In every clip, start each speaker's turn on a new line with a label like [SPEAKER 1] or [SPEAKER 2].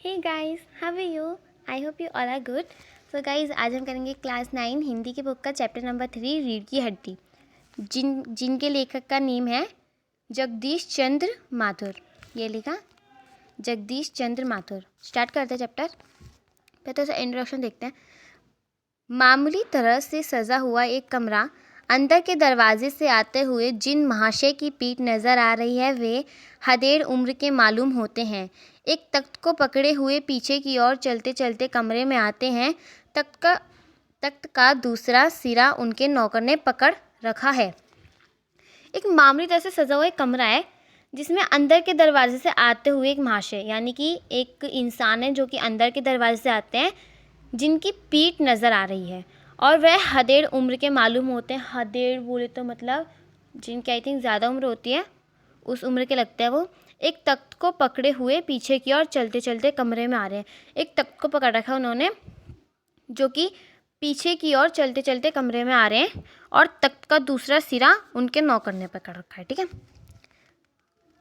[SPEAKER 1] Hey guys, how are you? I hope you all are good. So guys, आज हम करेंगे class 9 Hindi की book का चैप्टर नंबर 3 रीढ़ की हड्डी, जिनके लेखक का नेम है जगदीश चंद्र माथुर। ये लिखा जगदीश चंद्र माथुर। स्टार्ट करते हैं चैप्टर। पहले तो इंट्रोडक्शन देखते हैं। मामूली तरह से सजा हुआ एक कमरा, अंदर के दरवाजे से आते हुए जिन महाशय की पीठ नज़र आ रही है वे हदेड़ उम्र के मालूम होते हैं। एक तख्त को पकड़े हुए पीछे की ओर चलते चलते कमरे में आते हैं। तख्त का दूसरा सिरा उनके नौकर ने पकड़ रखा है। एक मामूली तरह से सजा हुआ एक कमरा है जिसमें अंदर के दरवाजे से आते हुए एक महाशय, यानी कि एक इंसान है जो कि अंदर के दरवाजे से आते हैं, जिनकी पीठ नज़र आ रही है और वह हदेड़ उम्र के मालूम होते हैं। हदेड़ बोले तो मतलब जिनकी आई थिंक ज़्यादा उम्र होती है, उस उम्र के लगते हैं वो। एक तख्त को पकड़े हुए पीछे की ओर चलते चलते कमरे में आ रहे हैं। एक तख्त को पकड़ रखा है उन्होंने, जो कि पीछे की ओर चलते चलते कमरे में आ रहे हैं, और तख्त का दूसरा सिरा उनके नौकर ने पकड़ रखा है। ठीक है,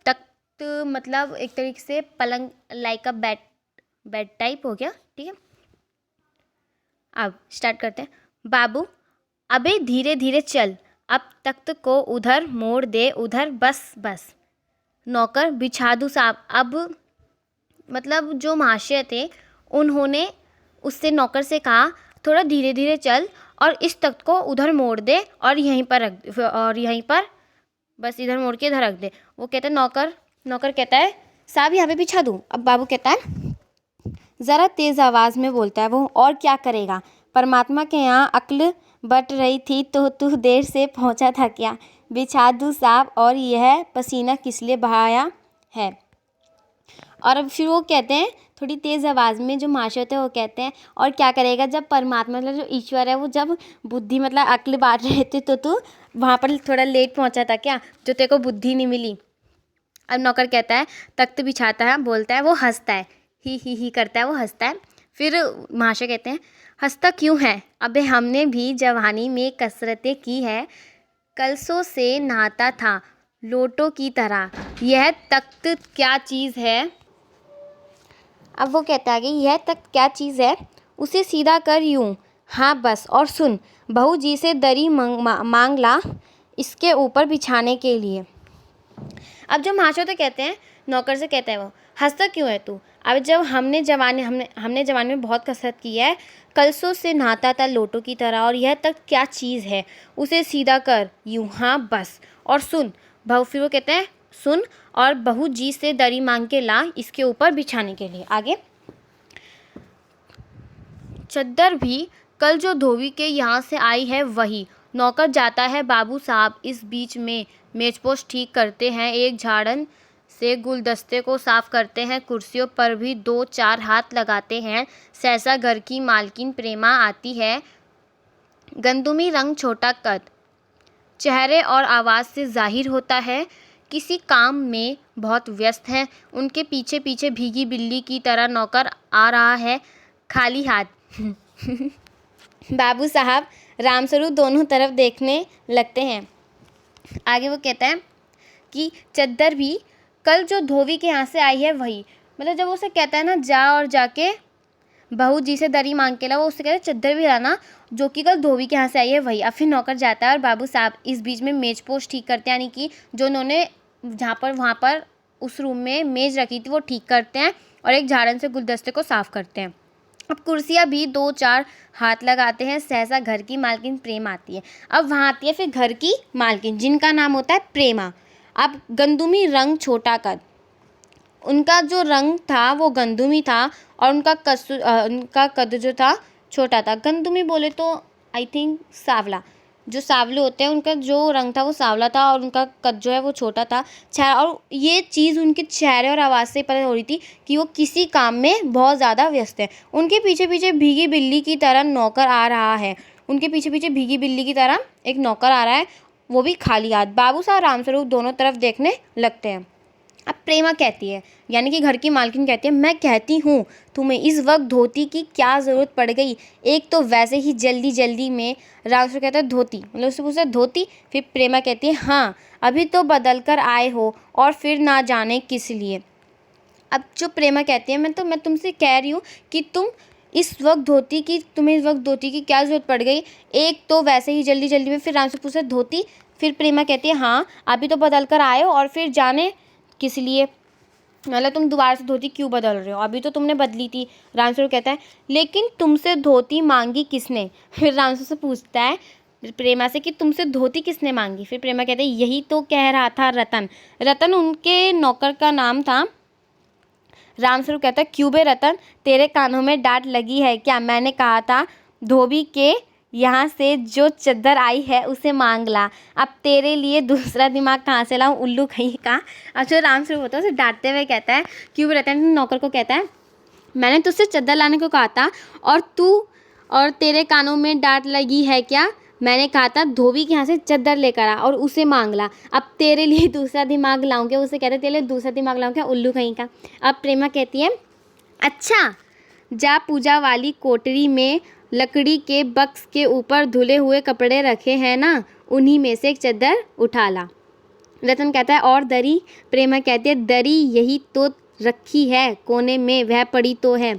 [SPEAKER 1] तख्त मतलब एक तरीके से पलंग, लाइक अ बेड टाइप हो गया। ठीक है, अब स्टार्ट करते हैं। बाबू, अबे धीरे धीरे चल, अब तख्त को उधर मोड़ दे, उधर, बस बस। नौकर, बिछा दूँ साहब। अब मतलब जो महाशय थे उन्होंने उससे नौकर से कहा थोड़ा धीरे धीरे चल और इस तख्त को उधर मोड़ दे और यहीं पर रख, और यहीं पर बस इधर मोड़ के इधर रख दे। वो कहता है नौकर कहता है साहब यहाँ पे बिछा दूँ। अब बाबू कहता है, ज़रा तेज़ आवाज़ में बोलता है वो, और क्या करेगा, परमात्मा के यहाँ अक्ल बट रही थी तो तू देर से पहुँचा था क्या, बिछा दूँ साहब, और यह पसीना किस लिए बहाया है। और अब फिर वो कहते हैं थोड़ी तेज़ आवाज़ में, जो महाशय होते हैं वो कहते हैं और क्या करेगा, जब परमात्मा मतलब जो ईश्वर है वो जब बुद्धि मतलब अक्ल बांट रहे थे तो तू वहाँ पर थोड़ा लेट पहुँचा था क्या, जो तेरे को बुद्धि नहीं मिली। अब नौकर कहता है, तख्त बिछाता है, बोलता है, वो हंसता है, ही करता है, वो हंसता है। फिर महाशय कहते हैं, हंसता क्यों है, अबे हमने भी जवानी में कसरतें की है, कलसों से नहाता था लोटों की तरह, यह तख्त क्या चीज़ है। अब वो कहता है कि यह तख्त क्या चीज़ है, उसे सीधा कर यूं, हाँ बस, और सुन, बहू जी से दरी मांग ला इसके ऊपर बिछाने के लिए। अब जो महाशय तो कहते हैं, नौकर से कहता है वो, हंसता क्यों है तू, अब जब हमने जवानी में बहुत कसरत की है, कलसों से नहाता था लोटों की तरह, और यह तख्त क्या चीज़ है, उसे सीधा कर यूं, हाँ बस, और सुन बहू, फिर वो कहते हैं सुन, और बहू जी से दरी मांग के ला इसके ऊपर बिछाने के लिए। आगे, चद्दर भी कल जो धोबी के यहाँ से आई है वही। नौकर जाता है, बाबू साहब इस बीच में मेजपोश ठीक करते हैं, एक झाड़न से गुलदस्ते को साफ करते हैं, कुर्सियों पर भी 2-4 हाथ लगाते हैं। सहसा घर की मालकिन प्रेमा आती है, गंदुमी रंग, छोटा कद, चेहरे और आवाज़ से जाहिर होता है किसी काम में बहुत व्यस्त है। उनके पीछे पीछे भीगी बिल्ली की तरह नौकर आ रहा है, खाली हाथ। बाबू साहब रामस्वरूप दोनों तरफ देखने लगते हैं। आगे वो कहता है कि चद्दर भी कल जो धोबी के यहाँ से आई है वही, मतलब जब उसे कहता है ना जा और जाके बहू जी से दरी मांग के ला, वो उससे कहते हैं चद्दर भी लाना जो कि कल धोबी के यहाँ से आई है वही। अब फिर नौकर जाता है और बाबू साहब इस बीच में मेजपोश ठीक करते हैं, यानी कि जो उन्होंने जहाँ पर वहाँ पर उस रूम में मेज़ रखी थी वो ठीक करते हैं, और एक झाड़न से गुलदस्ते को साफ़ करते हैं। अब कुर्सियाँ भी 2-4 हाथ लगाते हैं। सहसा घर की मालकिन प्रेम आती है। अब वहाँ आती है फिर घर की मालकिन, जिनका नाम होता है प्रेमा। अब गंदुमी रंग, छोटा कद, उनका जो रंग था वो गंदुमी था, और उनका कद जो था छोटा था। गंदुमी बोले तो आई थिंक सांवला, जो सांवले होते हैं उनका जो रंग था वो सांवला था, और उनका कद जो है वो छोटा था। और ये चीज़ उनके चेहरे और आवाज़ से पता हो रही थी कि वो किसी काम में बहुत ज़्यादा व्यस्त है। उनके पीछे पीछे भीगी बिल्ली की तरह नौकर आ रहा है, उनके पीछे पीछे भीगी बिल्ली की तरह एक नौकर आ रहा है, वो भी खाली हाथ। बाबू साहब रामस्वरूप दोनों तरफ देखने लगते हैं। अब प्रेमा कहती है, यानी कि घर की मालकिन कहती है, मैं कहती हूँ तुम्हें इस वक्त धोती की क्या ज़रूरत पड़ गई, एक तो वैसे ही जल्दी जल्दी में। रामस्वरूप कहता है धोती, मतलब उससे पूछता धोती। फिर प्रेमा कहती है हाँ, अभी तो बदल कर आए हो और फिर ना जाने किस लिए। अब जो प्रेमा कहती है, मैं तुमसे कह रही हूँ कि तुम्हें इस वक्त धोती की क्या ज़रूरत पड़ गई। एक तो वैसे ही जल्दी जल्दी में, फिर राम से पूछा धोती। फिर प्रेमा कहती है हाँ अभी तो बदल कर आए हो, और फिर जाने किस लिए, मतलब तुम दोबारा से धोती क्यों बदल रहे हो, अभी तो तुमने बदली थी। रामस्वरूप कहता है लेकिन तुमसे धोती मांगी किसने। फिर रामस्वरूप से पूछता है प्रेमा से कि तुमसे धोती किसने मांगी। फिर प्रेमा कहते हैं यही तो कह रहा था रतन। रतन उनके नौकर का नाम था। रामस्वरूप कहता है क्यों बे रतन, तेरे कानों में डांट लगी है क्या। मैंने कहा था धोबी के यहाँ से जो चद्दर आई है उसे मांग ला, अब तेरे लिए दूसरा दिमाग कहाँ से लाऊं, उल्लू कहीं का। अब जो रामस्वरूप होता है उसे डांटते हुए कहता है क्यों बे रतन, नौकर को कहता है मैंने तुझसे चद्दर लाने को कहा था और तेरे कानों में डांट लगी है क्या। मैंने कहा था धोबी के यहाँ से चद्दर लेकर आ और उसे मांग ला, अब तेरे लिए दूसरा दिमाग लाऊं क्या। उसे कहते तेरे लिए दूसरा दिमाग लाऊं क्या, उल्लू कहीं का। अब प्रेमा कहती है अच्छा जा पूजा वाली कोठरी में लकड़ी के बक्स के ऊपर धुले हुए कपड़े रखे हैं ना, उन्हीं में से एक चद्दर उठा ला। रतन कहता है और दरी। प्रेमा कहती है दरी यही तो रखी है कोने में, वह पड़ी तो है।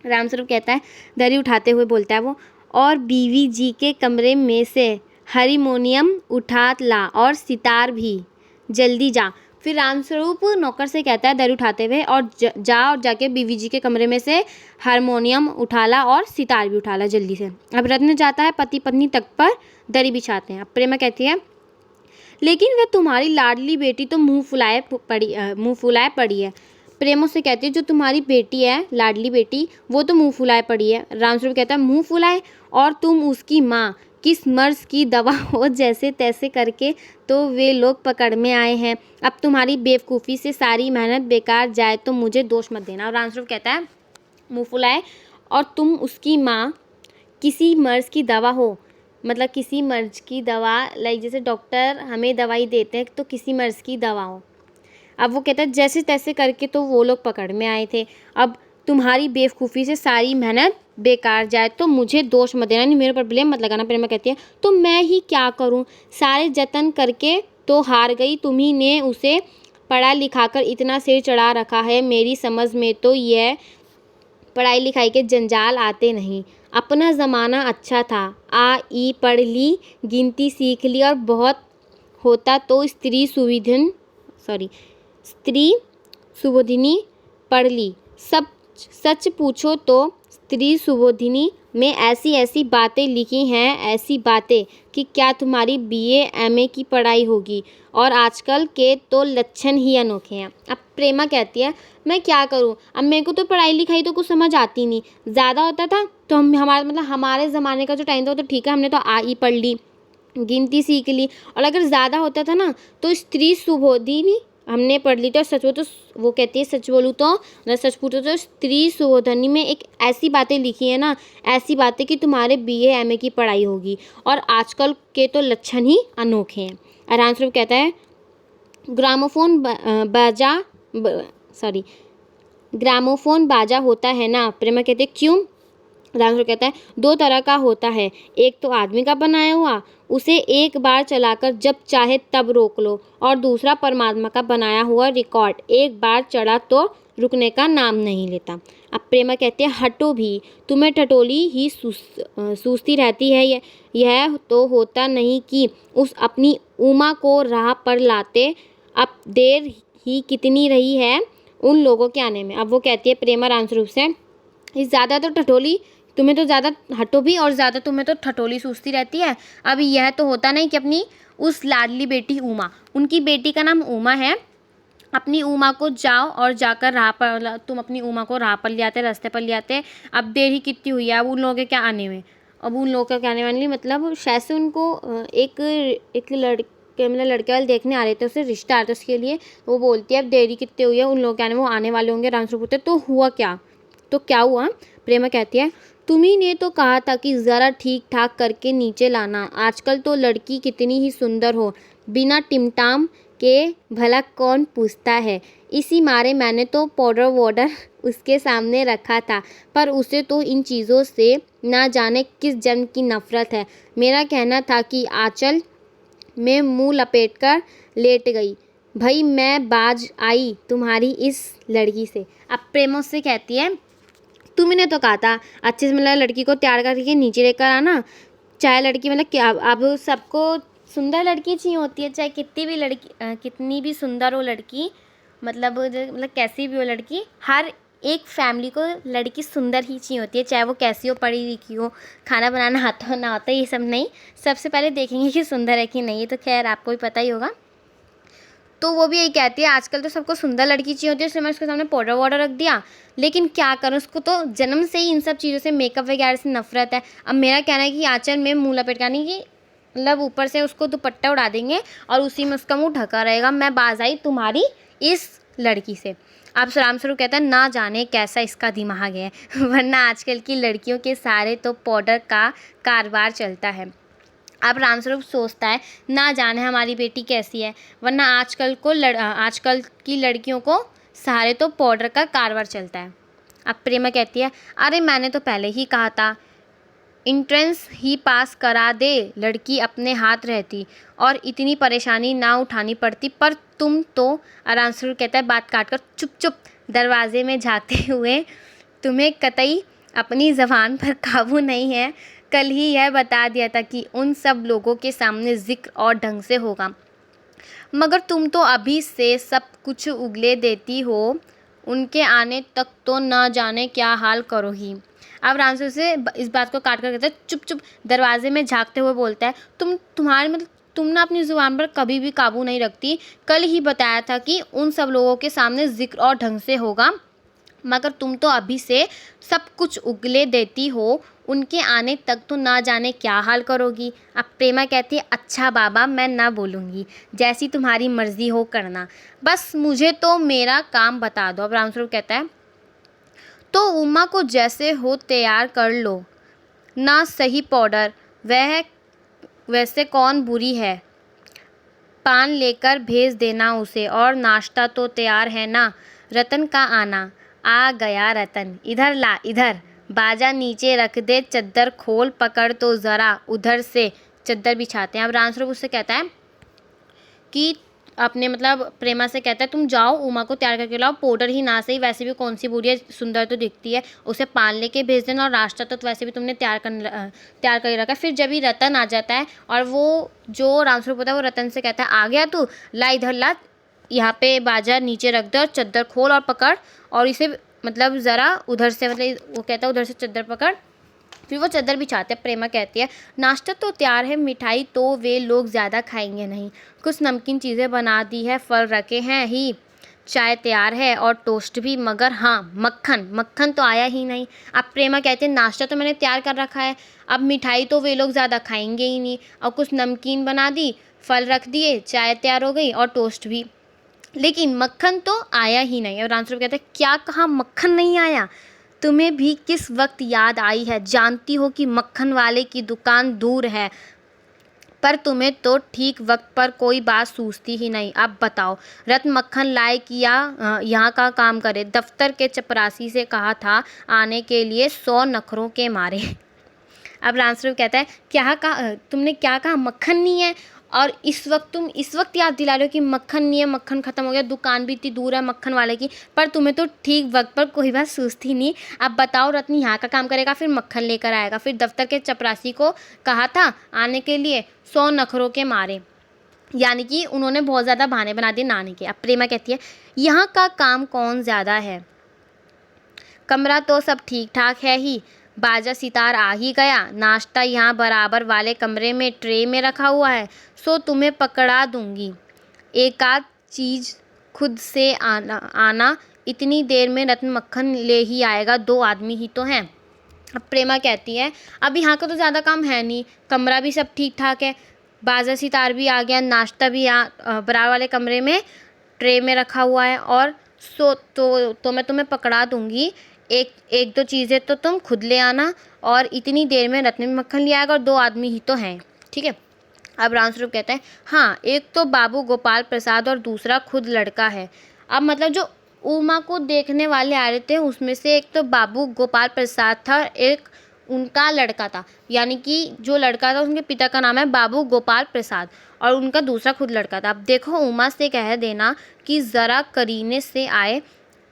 [SPEAKER 1] रामस्वरूप कहता है दरी उठाते हुए बोलता है वो, और बीवी जी के कमरे में से हारमोनियम उठा ला और सितार भी, जल्दी जा। फिर रामस्वरूप नौकर से कहता है दरी उठाते हुए और जाके बीवी जी के कमरे में से हारमोनियम उठा ला और सितार भी उठा ला जल्दी से। अब रत्न जाता है, पति पत्नी तख्त पर दरी बिछाते हैं। अब प्रेमा कहती है लेकिन वह तुम्हारी लाडली बेटी तो मुंह फुलाए पड़ी है। प्रेम उससे कहती है जो तुम्हारी बेटी है लाडली बेटी वो तो मुंह फुलाए पड़ी है। रामस्वरूप कहता है मुंह फुलाए, और तुम उसकी माँ, किस मर्ज की दवा हो, जैसे तैसे करके तो वे लोग पकड़ में आए हैं। अब तुम्हारी बेवकूफ़ी से सारी मेहनत बेकार जाए तो मुझे दोष मत देना। और रामस्वरूप कहता है मुंह फुलाए और तुम उसकी माँ, किसी मर्ज की दवा हो, मतलब किसी मर्ज की दवा, लाइक जैसे डॉक्टर हमें दवाई देते हैं तो किसी मर्ज की दवा हो। अब वो कहता है जैसे तैसे करके तो वो लोग पकड़ में आए थे। अब तुम्हारी बेवकूफ़ी से सारी मेहनत बेकार जाए तो मुझे दोष मत देना, नहीं मेरे पर ब्लेम मत लगाना। प्रेमा कहती है तो मैं ही क्या करूं, सारे जतन करके तो हार गई, तुम्ही ने उसे पढ़ा लिखाकर इतना सिर चढ़ा रखा है। मेरी समझ में तो यह पढ़ाई लिखाई के जंजाल आते नहीं। अपना ज़माना अच्छा था, आ ई पढ़ ली, गिनती सीख ली, और बहुत होता तो स्त्री सुबोधिनी पढ़ ली। सब सच पूछो तो स्त्री सुबोधिनी में ऐसी ऐसी बातें लिखी हैं, ऐसी बातें कि क्या तुम्हारी बीए एमए की पढ़ाई होगी, और आजकल के तो लक्षण ही अनोखे हैं। अब प्रेमा कहती है मैं क्या करूं, अब मेरे को तो पढ़ाई लिखाई तो कुछ समझ आती नहीं। ज़्यादा होता था तो हमारे ज़माने का जो टाइम था तो ठीक है, हमने तो आ ई पढ़ ली, गिनती सीख ली, और अगर ज़्यादा होता था ना तो स्त्री सुबोधिनी हमने पढ़ ली थी। और सच बोलो तो वो कहती है सच बोलूँ तो सच पूछो तो स्त्री सुबोधिनी में एक ऐसी बातें लिखी है ना, ऐसी बातें कि तुम्हारे बीए एमए की पढ़ाई होगी, और आजकल के तो लक्षण ही अनोखे हैं। आराम स्वरूप कहता है ग्रामोफोन बाजा होता है ना। प्रेमा कहते क्यों। रामस्वरूप कहता है 2 तरह का होता है, एक तो आदमी का बनाया हुआ, उसे एक बार चलाकर जब चाहे तब रोक लो, और दूसरा परमात्मा का बनाया हुआ रिकॉर्ड, एक बार चढ़ा तो रुकने का नाम नहीं लेता। अब प्रेमा कहते हैं हटो भी, तुम्हें ठटोली ही सूझती रहती है। यह तो होता नहीं कि उस अपनी उमा को राह पर लाते, अब देर ही कितनी रही है उन लोगों के आने में। अब वो कहती है प्रेमा रामस्वरूप से ज़्यादा तो ठटोली, तुम्हें तो ज़्यादा हटो भी, और ज़्यादा तुम्हें तो ठटोली सूझती रहती है। अब यह तो होता नहीं कि अपनी उस लाडली बेटी उमा, उनकी बेटी का नाम उमा है, अपनी उमा को जाओ और जाकर राह पर, तुम अपनी उमा को राह पर ले आते, रास्ते पर ले आते। अब देर ही कितनी हुई है, अब उन लोगों के क्या आने में, अब उन लोगों के क्या आने वाली, मतलब शायद से उनको एक लड़के वाले देखने आ रहे थे, उससे रिश्ता आया था उसके लिए। वो बोलती है अब देरी कितनी हुई है, उन लोगों के आने, वो आने वाले होंगे। रामस्वरूप पूछते तो हुआ क्या, तो क्या हुआ। प्रेमा कहती है तुम्ही ने तो कहा था कि ज़रा ठीक ठाक करके नीचे लाना, आजकल तो लड़की कितनी ही सुंदर हो, बिना टिमटाम के भला कौन पूछता है। इसी मारे मैंने तो पाउडर वाउडर उसके सामने रखा था, पर उसे तो इन चीज़ों से ना जाने किस जन्म की नफ़रत है। मेरा कहना था कि आंचल में मुंह लपेटकर लेट गई, भाई मैं बाज आई तुम्हारी इस लड़की से। अब प्रेमा उससे कहती है तुमने तो कहा था अच्छे से मतलब लड़की को तैयार करके नीचे लेकर आना, चाहे लड़की मतलब क्या अब सबको सुंदर लड़की चाहिए होती है, चाहे कितनी भी लड़की कितनी भी सुंदर हो लड़की, मतलब कैसी भी हो लड़की, हर एक फैमिली को लड़की सुंदर ही चाहिए होती है, चाहे वो कैसी हो, पढ़ी लिखी हो, खाना बनाना आता हो ना आता, ये सब नहीं, सबसे पहले देखेंगे कि सुंदर है कि नहीं। ये तो खैर आपको भी पता ही होगा। तो वो भी यही कहती है आजकल तो सबको सुंदर लड़की चाहिए होती है, इसलिए मैं उसके सामने पाउडर वाउडर रख दिया, लेकिन क्या करूँ, उसको तो जन्म से ही इन सब चीज़ों से, मेकअप वगैरह से नफरत है। अब मेरा कहना है कि आंचल में मुँह लपेटकानी की मतलब ऊपर से उसको दुपट्टा उड़ा देंगे और उसी में उसका मुंह ढका रहेगा, मैं बाज आई तुम्हारी इस लड़की से। अब राम स्वरूप कहता है ना जाने कैसा इसका दिमाग है वरना आजकल की लड़कियों के सारे तो पाउडर का कारोबार चलता है। अब रामस्वरूप सोचता है ना जाने हमारी बेटी कैसी है, वरना आजकल की लड़कियों को सारे तो पाउडर का कारोबार चलता है। अब प्रेमा कहती है अरे मैंने तो पहले ही कहा था इंट्रेंस ही पास करा दे, लड़की अपने हाथ रहती और इतनी परेशानी ना उठानी पड़ती, पर तुम तो। रामस्वरूप कहता है बात काट कर चुप चुप दरवाजे में झाँकते हुए, तुम्हें कतई अपनी ज़बान पर काबू नहीं है, कल ही यह बता दिया था कि उन सब लोगों के सामने जिक्र और ढंग से होगा, मगर तुम तो अभी से सब कुछ उगले देती हो, उनके आने तक तो न जाने क्या हाल करोगी। अब रामसर से इस बात को काट कर कहता है चुप चुप दरवाजे में झाँकते हुए बोलता है तुम्हारे मतलब तुम ना अपनी ज़ुबान पर कभी भी काबू नहीं रखती, कल ही बताया था कि उन सब लोगों के सामने जिक्र और ढंग से होगा, मगर तुम तो अभी से सब कुछ उगले देती हो, उनके आने तक तो ना जाने क्या हाल करोगी। अब प्रेमा कहती है अच्छा बाबा मैं ना बोलूँगी, जैसी तुम्हारी मर्ज़ी हो करना, बस मुझे तो मेरा काम बता दो। अब रामस्वरूप कहता है तो उमा को जैसे हो तैयार कर लो ना, सही पाउडर वह वैसे कौन बुरी है, पान लेकर भेज देना उसे, और नाश्ता तो तैयार है ना, रतन का आना। आ गया रतन, इधर ला इधर, बाजा नीचे रख दे, चद्दर खोल पकड़ तो ज़रा, उधर से चद्दर बिछाते हैं। अब रामस्वरूप उससे कहता है कि अपने मतलब प्रेमा से कहता है तुम जाओ उमा को तैयार करके लाओ, पाउडर ही ना सही वैसे भी कौन सी बुरी है, सुंदर तो दिखती है, उसे पान लेके भेज देना, और नाश्ता तो वैसे भी तुमने तैयार कर रखा है। फिर जब ही रतन आ जाता है और वो जो रामस्वरूप होता है वो रतन से कहता है आ गया तू, ला इधर ला, यहाँ पे बाजा नीचे रख दे और चद्दर खोल और पकड़, और इसे मतलब ज़रा उधर से, मतलब वो कहता है उधर से चद्दर पकड़, फिर वो चद्दर बिछाते हैं। प्रेमा कहती है नाश्ता तो तैयार है, मिठाई तो वे लोग ज़्यादा खाएंगे नहीं, कुछ नमकीन चीज़ें बना दी है, फल रखे हैं ही, चाय तैयार है और टोस्ट भी, मगर हाँ मक्खन तो आया ही नहीं। अब प्रेमा कहती है नाश्ता तो मैंने तैयार कर रखा है, अब मिठाई तो वे लोग ज़्यादा खाएंगे ही नहीं, और कुछ नमकीन बना दी, फल रख दिए, चाय तैयार हो गई और टोस्ट भी, लेकिन मक्खन तो आया ही नहीं। और रामस्वरूप कहते हैं क्या कहा मक्खन नहीं आया, तुम्हें भी किस वक्त याद आई है, जानती हो कि मक्खन वाले की दुकान दूर है, पर तुम्हें तो ठीक वक्त पर कोई बात सूझती ही नहीं। अब बताओ रत्न मक्खन लाए कि या यहाँ का काम करे, दफ्तर के चपरासी से कहा था आने के लिए 100 नखरों के मारे। अब रामस्वरूप कहता है क्या कहा तुमने, क्या कहा मक्खन नहीं है, और तुम इस वक्त याद दिला रहे हो कि मक्खन नहीं है, मक्खन ख़त्म हो गया, दुकान भी इतनी दूर है मक्खन वाले की, पर तुम्हें तो ठीक वक्त पर कोई बात सूझती नहीं। अब बताओ रत्न यहाँ का काम करेगा फिर मक्खन लेकर आएगा, फिर दफ्तर के चपरासी को कहा था आने के लिए 100 नखरों के मारे, यानी कि उन्होंने बहुत ज़्यादा बहाने बना दिए नाने के। अब प्रेमा कहती है यहाँ का काम कौन ज़्यादा है, कमरा तो सब ठीक ठाक है ही, बाजा सितार आ ही गया, नाश्ता यहाँ बराबर वाले कमरे में ट्रे में रखा हुआ है, सो तुम्हें पकड़ा दूंगी, एक आध चीज़ खुद से आना, इतनी देर में रत्न मक्खन ले ही आएगा, 2 आदमी ही तो हैं। अब प्रेमा कहती है अब यहाँ का तो ज़्यादा काम है नहीं, कमरा भी सब ठीक ठाक है, बाजा सितार भी आ गया, नाश्ता भी बराबर वाले कमरे में ट्रे में रखा हुआ है, और तो मैं तुम्हें पकड़ा दूंगी, एक दो चीज़ें तो तुम खुद ले आना, और इतनी देर में रत्न मक्खन ले आएगा और 2 आदमी ही तो हैं, ठीक है। अब रामस्वरूप कहते हैं हाँ एक तो बाबू गोपाल प्रसाद और दूसरा खुद लड़का है। अब मतलब जो उमा को देखने वाले आ रहे थे उसमें से एक तो बाबू गोपाल प्रसाद था, एक उनका लड़का था, यानी कि जो लड़का था उनके पिता का नाम है बाबू गोपाल प्रसाद और उनका दूसरा खुद लड़का था। अब देखो उमा से कह देना कि ज़रा करीने से आए,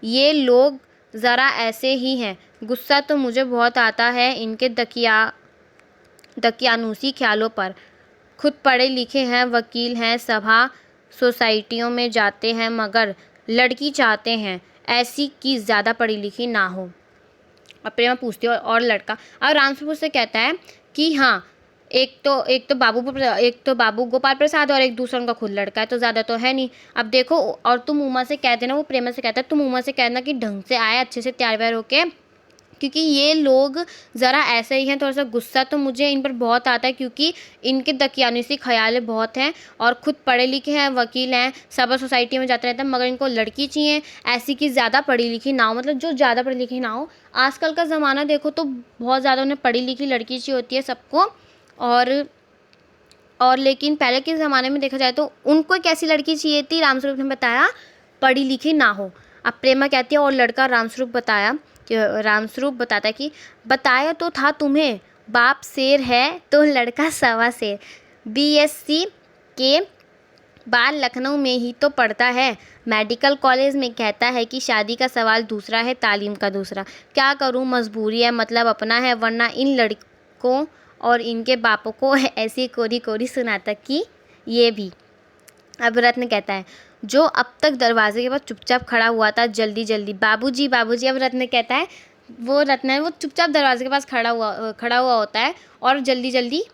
[SPEAKER 1] ये लोग ज़रा ऐसे ही हैं, गुस्सा तो मुझे बहुत आता है इनके दकियानूसी ख्यालों पर। खुद पढ़े लिखे हैं, वकील हैं, सभा सोसाइटियों में जाते हैं, मगर लड़की चाहते हैं ऐसी कि ज़्यादा पढ़ी लिखी ना हो। अब प्रेमा पूछती है और लड़का। अब रामसुपुर से कहता है कि हाँ, एक तो बाबू गोपाल प्रसाद और एक दूसरा उनका खुद लड़का है, तो ज़्यादा तो है नहीं। अब देखो, और तुम उमा से कह देना, वो प्रेमा से कहता है तुम उमा से कहना कि ढंग से आए, अच्छे से तैयार व्यार होके, क्योंकि ये लोग ज़रा ऐसे ही हैं। थोड़ा सा गुस्सा तो मुझे इन पर बहुत आता है, क्योंकि इनके दकियानूसी ख्याल बहुत हैं और खुद पढ़े लिखे हैं, वकील हैं, सभा सोसाइटी में जाते रहते हैं, मगर इनको लड़की चाहिए ऐसी कि ज़्यादा पढ़ी लिखी ना हो, मतलब जो ज़्यादा पढ़ी लिखी ना हो। आजकल का ज़माना देखो तो बहुत ज़्यादा उन्हें पढ़ी लिखी लड़की चाहिए होती है सबको, और लेकिन पहले के ज़माने में देखा जाए तो उनको एक ऐसी लड़की चाहिए थी, रामस्वरूप ने बताया, पढ़ी लिखी ना हो। अब प्रेमा कहती है और लड़का रामस्वरूप बताता है कि बताया तो था तुम्हें, बाप शेर है तो लड़का सवा शेर। बीएससी के बाद लखनऊ में ही तो पढ़ता है, मेडिकल कॉलेज में कहता है कि शादी का सवाल दूसरा है, तालीम का दूसरा। क्या करूं, मजबूरी है, मतलब अपना है, वरना इन लड़कों और इनके बापों को ऐसी कोरी कोरी सुनाता कि ये भी। अब रत्न कहता है जो अब तक दरवाजे के पास चुपचाप खड़ा हुआ था, जल्दी जल्दी बाबूजी बाबूजी। अब रत्न कहता है, वो चुपचाप दरवाजे के पास खड़ा हुआ होता है और जल्दी जल्दी,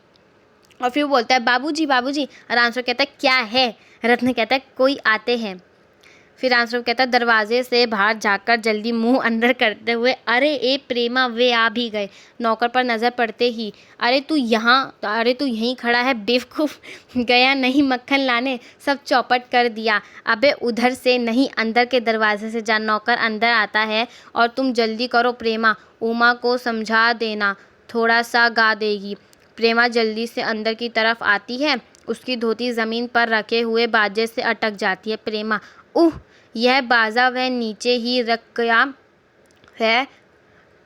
[SPEAKER 1] और फिर बोलता है बाबूजी बाबूजी। रामस्वरूप कहता है क्या है? रत्न कहता है कोई आते हैं। फिर रामस्वरूप कहता है दरवाजे से बाहर जाकर जल्दी मुंह अंदर करते हुए, अरे ए प्रेमा, वे आ भी गए। नौकर पर नज़र पड़ते ही, अरे तू यहीं खड़ा है बेवकूफ़, गया नहीं मक्खन लाने, सब चौपट कर दिया। अबे उधर से नहीं, अंदर के दरवाजे से जा। नौकर अंदर आता है और तुम जल्दी करो प्रेमा, उमा को समझा देना, थोड़ा सा गा देगी। प्रेमा जल्दी से अंदर की तरफ आती है, उसकी धोती ज़मीन पर रखे हुए बाजे से अटक जाती है। प्रेमा, यह बाजा वह नीचे ही रख गया है,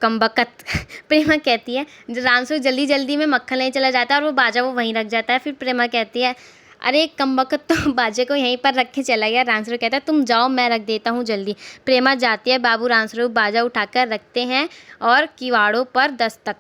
[SPEAKER 1] कमबख्त। प्रेमा कहती है, रामस्वरूप जल्दी जल्दी में मक्खन लेने चला जाता है और वो बाजा वो वहीं रख जाता है। फिर प्रेमा कहती है, अरे कमबख्त तो बाजे को यहीं पर रख के चला गया। रामस्वरूप कहता है तुम जाओ, मैं रख देता हूँ जल्दी। प्रेमा जाती है, बाबू रामस्वरूप बाजा उठाकर रखते हैं और किवाड़ों पर दस्तक,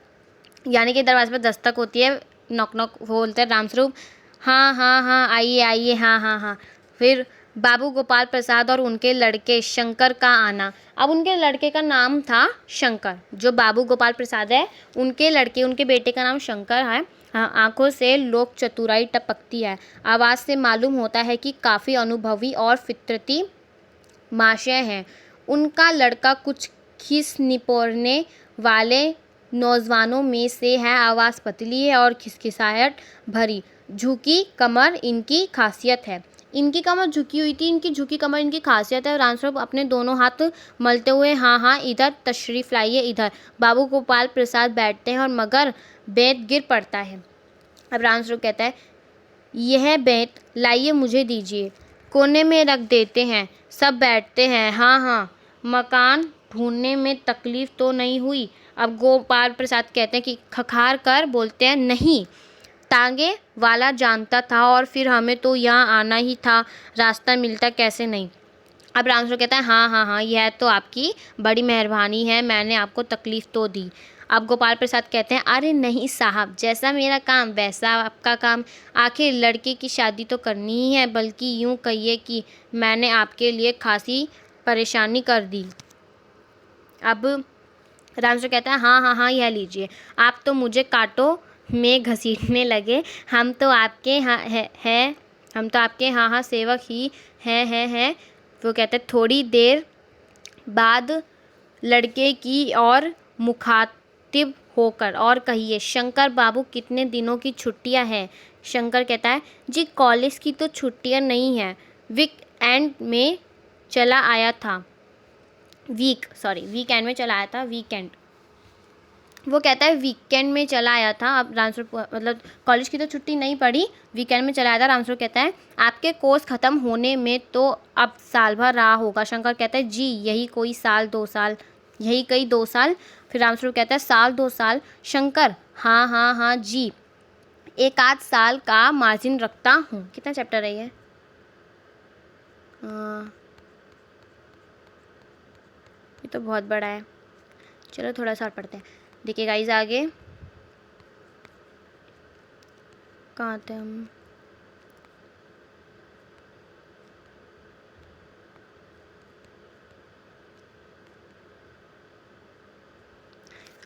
[SPEAKER 1] यानी कि दरवाजे पर दस्तक होती है, नॉक नॉक बोलते हैं रामस्वरूप, हाँ हाँ हाँ आइए आइए, हाँ हाँ हाँ। फिर बाबू गोपाल प्रसाद और उनके लड़के शंकर का आना। अब उनके लड़के का नाम था शंकर, जो बाबू गोपाल प्रसाद है उनके बेटे का नाम शंकर है। हाँ, आंखों से लोक चतुराई टपकती है, आवाज़ से मालूम होता है कि काफ़ी अनुभवी और फितरती माशय हैं। उनका लड़का कुछ खिस निपोरने वाले नौजवानों में से है, आवाज़ पतली है और खिसखिसाहट भरी, झुकी कमर इनकी खासियत है। इनकी कमर झुकी हुई थी, इनकी झुकी कमर इनकी खासियत है। रामस्वरूप अपने दोनों हाथ मलते हुए, हाँ हाँ इधर तशरीफ़ लाइए इधर। बाबू गोपाल प्रसाद बैठते हैं और मगर बेंत गिर पड़ता है। अब रामस्वरूप कहता है, यह बेंत लाइए मुझे दीजिए, कोने में रख देते हैं। सब बैठते हैं, हाँ हाँ। मकान ढूंढने में तकलीफ़ तो नहीं हुई? अब गोपाल प्रसाद कहते हैं कि खखार कर बोलते हैं, नहीं, तांगे वाला जानता था और फिर हमें तो यहाँ आना ही था, रास्ता मिलता कैसे नहीं। अब रामस्वरूप कहता है, हाँ हाँ हाँ, यह तो आपकी बड़ी मेहरबानी है, मैंने आपको तकलीफ़ तो दी। अब गोपाल प्रसाद कहते हैं, अरे नहीं साहब, जैसा मेरा काम वैसा आपका काम, आखिर लड़के की शादी तो करनी ही है, बल्कि यूँ कहिए कि मैंने आपके लिए खासी परेशानी कर दी। अब रामस्वरूप कहता है, हाँ हाँ हाँ, यह लीजिए। आप तो मुझे कांटों में घसीटने लगे, हम तो आपके हाँ हाँ सेवक ही हैं। वो कहते हैं, थोड़ी देर बाद लड़के की और मुखातिब होकर, और कहिए शंकर बाबू कितने दिनों की छुट्टियां हैं? शंकर कहता है, जी कॉलेज की तो छुट्टियां नहीं हैं, वीकेंड में चला आया था। वीकेंड। वो कहता है वीकेंड में चला आया था। अब रामस्वरूप मतलब कॉलेज की तो छुट्टी नहीं पड़ी, वीकेंड में चला आया था। रामस्वरूप कहता है, आपके कोर्स ख़त्म होने में तो अब साल भर रहा होगा। शंकर कहता है, जी यही कोई साल 2 साल। यही कई 2 साल। फिर रामस्वरूप कहता है साल 2 साल। शंकर हाँ हाँ हाँ जी, 1 आध साल का मार्जिन रखता हूँ। कितना चैप्टर है ये? ये तो बहुत बड़ा है। चलो थोड़ा सा और पढ़ते हैं। देखिए गाइस आगे कहाँ थे हम?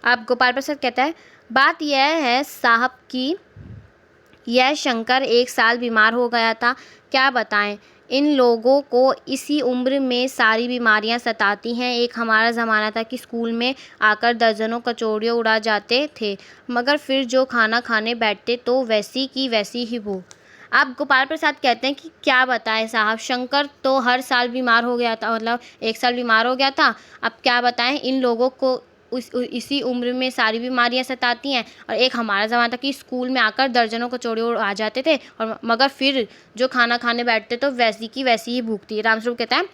[SPEAKER 1] अब गोपाल प्रसाद कहता है बात यह है साहब कि यह शंकर 1 साल बीमार हो गया था। क्या बताएं, इन लोगों को इसी उम्र में सारी बीमारियां सताती हैं। एक हमारा ज़माना था कि स्कूल में आकर दर्जनों कचौड़ियाँ उड़ा जाते थे, मगर फिर जो खाना खाने बैठते तो वैसी की वैसी ही भूख। आप गोपाल प्रसाद कहते हैं कि क्या बताएं साहब, शंकर तो हर साल बीमार हो गया था, मतलब 1 साल बीमार हो गया था। अब क्या बताएं, इन लोगों को इसी उम्र में सारी बीमारियां सताती हैं, और एक हमारा ज़माना था कि स्कूल में आकर दर्जनों कचौड़े आ जाते थे, और मगर फिर जो खाना खाने बैठते तो वैसी की वैसी ही भूख थी। रामस्वरूप कहता है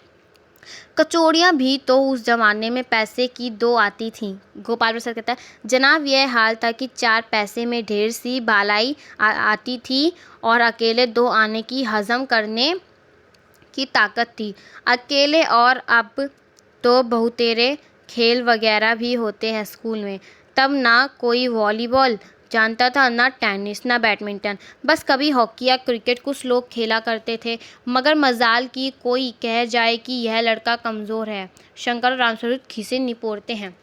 [SPEAKER 1] कचौड़ियाँ भी तो उस ज़माने में पैसे की 2 आती थीं। गोपाल प्रसाद कहता है जनाब यह हाल था कि 4 पैसे में ढेर सी बालाई आती थी, और अकेले 2 आने की हज़म करने की ताकत थी। अकेले, और अब तो बहुतेरे खेल वगैरह भी होते हैं स्कूल में। तब ना कोई वॉलीबॉल जानता था, ना टेनिस, ना बैडमिंटन, बस कभी हॉकी या क्रिकेट कुछ लोग खेला करते थे। मगर मजाल की कोई कह जाए कि यह लड़का कमज़ोर है। शंकर और रामस्वरूप खीसे निपोरते हैं।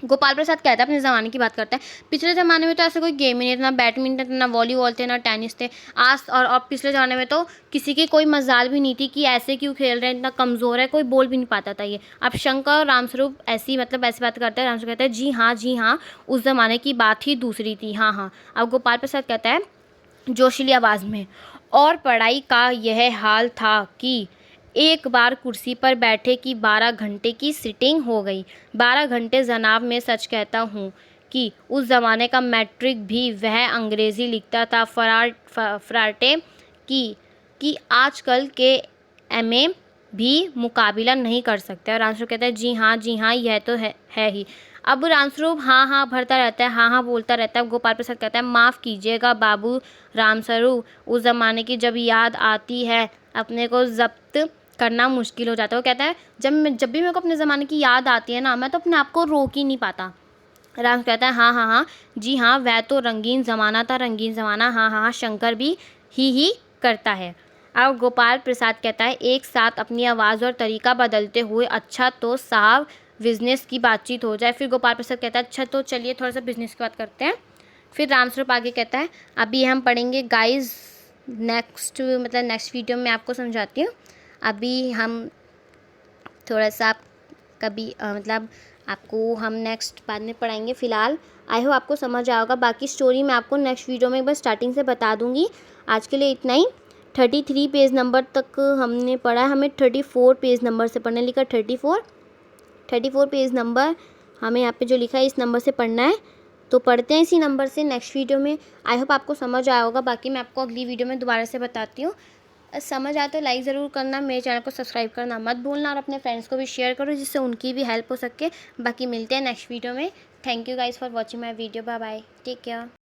[SPEAKER 1] गोपाल प्रसाद कहता है अपने ज़माने की बात करता है पिछले ज़माने में तो ऐसा कोई गेम ही नहीं था, ना बैडमिंटन, ना वॉलीबॉल थे, ना टेनिस थे। आज और पिछले ज़माने में तो किसी की कोई मजाल भी नहीं थी कि ऐसे क्यों खेल रहे हैं, इतना कमज़ोर है, कोई बोल भी नहीं पाता था ये। अब शंकर और रामस्वरूप ऐसी बात करते हैं। रामस्वरूप कहता है जी हाँ, उस ज़माने की बात ही दूसरी थी। हाँ हाँ। अब गोपाल प्रसाद कहता है जोशीली आवाज़ में, और पढ़ाई का यह हाल था कि एक बार कुर्सी पर बैठे कि 12 घंटे की सिटिंग हो गई। 12 घंटे जनाब, मैं सच कहता हूँ कि उस ज़माने का मैट्रिक भी वह अंग्रेज़ी लिखता था फराटे कि आजकल के एमए भी मुकाबिला नहीं कर सकते। और रामस्वरूप कहता है जी हाँ यह तो है ही। अब रामस्वरूप हाँ हाँ भरता रहता है, हाँ हाँ बोलता रहता है। गोपाल प्रसाद कहता है माफ़ कीजिएगा बाबू रामस्वरूप, उस ज़माने की जब याद आती है अपने को जब्त करना मुश्किल हो जाता है। वो कहता है जब भी मेरे को अपने ज़माने की याद आती है ना, मैं तो अपने आप को रोक ही नहीं पाता। राम कहता है हाँ जी हाँ, वह तो रंगीन ज़माना था, रंगीन ज़माना। हाँ, शंकर भी ही करता है। अब गोपाल प्रसाद कहता है एक साथ अपनी आवाज़ और तरीका बदलते हुए, अच्छा तो साहब बिज़नेस की बातचीत हो जाए। फिर गोपाल प्रसाद कहता है अच्छा तो चलिए थोड़ा सा बिज़नेस की बात करते हैं। फिर रामस्वरूप आगे कहता है अभी हम पढ़ेंगे गाइस नेक्स्ट वीडियो में आपको समझाती हूँ। अभी हम थोड़ा सा आपको हम नेक्स्ट बाद में पढ़ाएंगे। फ़िलहाल आई होप आपको समझ आया होगा। बाकी स्टोरी मैं आपको नेक्स्ट वीडियो में बस स्टार्टिंग से बता दूंगी। आज के लिए इतना ही। 33 पेज नंबर तक हमने पढ़ा है, हमें 34 पेज नंबर से पढ़ने लिखा। 34 पेज नंबर हमें यहाँ पे जो लिखा है इस नंबर से पढ़ना है, तो पढ़ते हैं इसी नंबर से नेक्स्ट वीडियो में। आई होप आपको समझ आया होगा। बाकी मैं आपको अगली वीडियो में दोबारा से बताती हूँ। समझ आए तो लाइक ज़रूर करना, मेरे चैनल को सब्सक्राइब करना मत भूलना, और अपने फ्रेंड्स को भी शेयर करो जिससे उनकी भी हेल्प हो सके। बाकी मिलते हैं नेक्स्ट वीडियो में। Thank you guys for watching my video. Bye bye, take care.